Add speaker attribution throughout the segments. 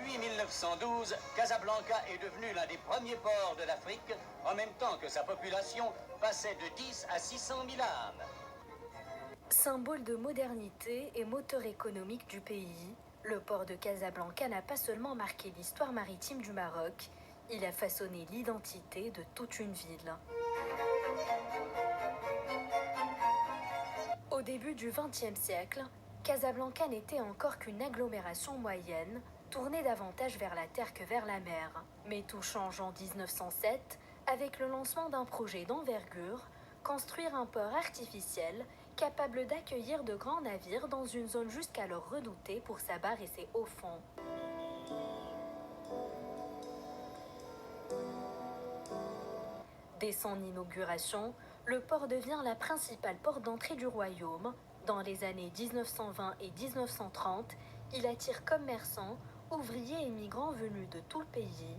Speaker 1: Depuis 1912, Casablanca est devenu l'un des premiers ports de l'Afrique, en même temps que sa population passait de 10 à 600 000 âmes.
Speaker 2: Symbole de modernité et moteur économique du pays, le port de Casablanca n'a pas seulement marqué l'histoire maritime du Maroc, il a façonné l'identité de toute une ville. Au début du XXe siècle, Casablanca n'était encore qu'une agglomération moyenne, tournée davantage vers la terre que vers la mer. Mais tout change en 1907 avec le lancement d'un projet d'envergure, construire un port artificiel capable d'accueillir de grands navires dans une zone jusqu'alors redoutée pour sa barre et ses hauts fonds. Dès son inauguration, le port devient la principale porte d'entrée du royaume. Dans les années 1920 et 1930, il attire commerçants, ouvriers et migrants venus de tout le pays.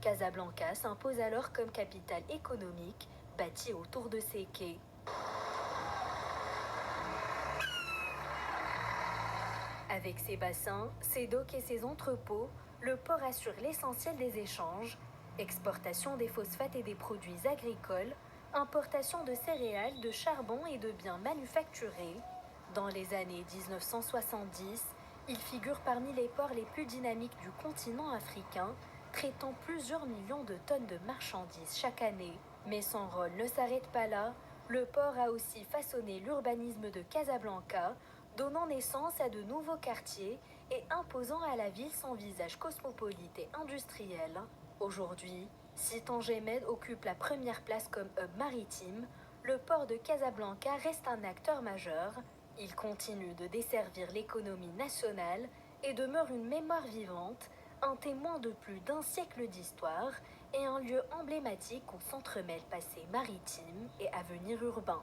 Speaker 2: Casablanca s'impose alors comme capitale économique, bâtie autour de ses quais. Avec ses bassins, ses docks et ses entrepôts, le port assure l'essentiel des échanges, exportation des phosphates et des produits agricoles, importation de céréales, de charbon et de biens manufacturés. Dans les années 1970, il figure parmi les ports les plus dynamiques du continent africain, traitant plusieurs millions de tonnes de marchandises chaque année. Mais son rôle ne s'arrête pas là, le port a aussi façonné l'urbanisme de Casablanca, donnant naissance à de nouveaux quartiers et imposant à la ville son visage cosmopolite et industriel. Aujourd'hui, si Tanger-Med occupe la première place comme hub maritime, le port de Casablanca reste un acteur majeur. Il continue de desservir l'économie nationale et demeure une mémoire vivante, un témoin de plus d'un siècle d'histoire et un lieu emblématique où s'entremêlent passé maritime et avenir urbain.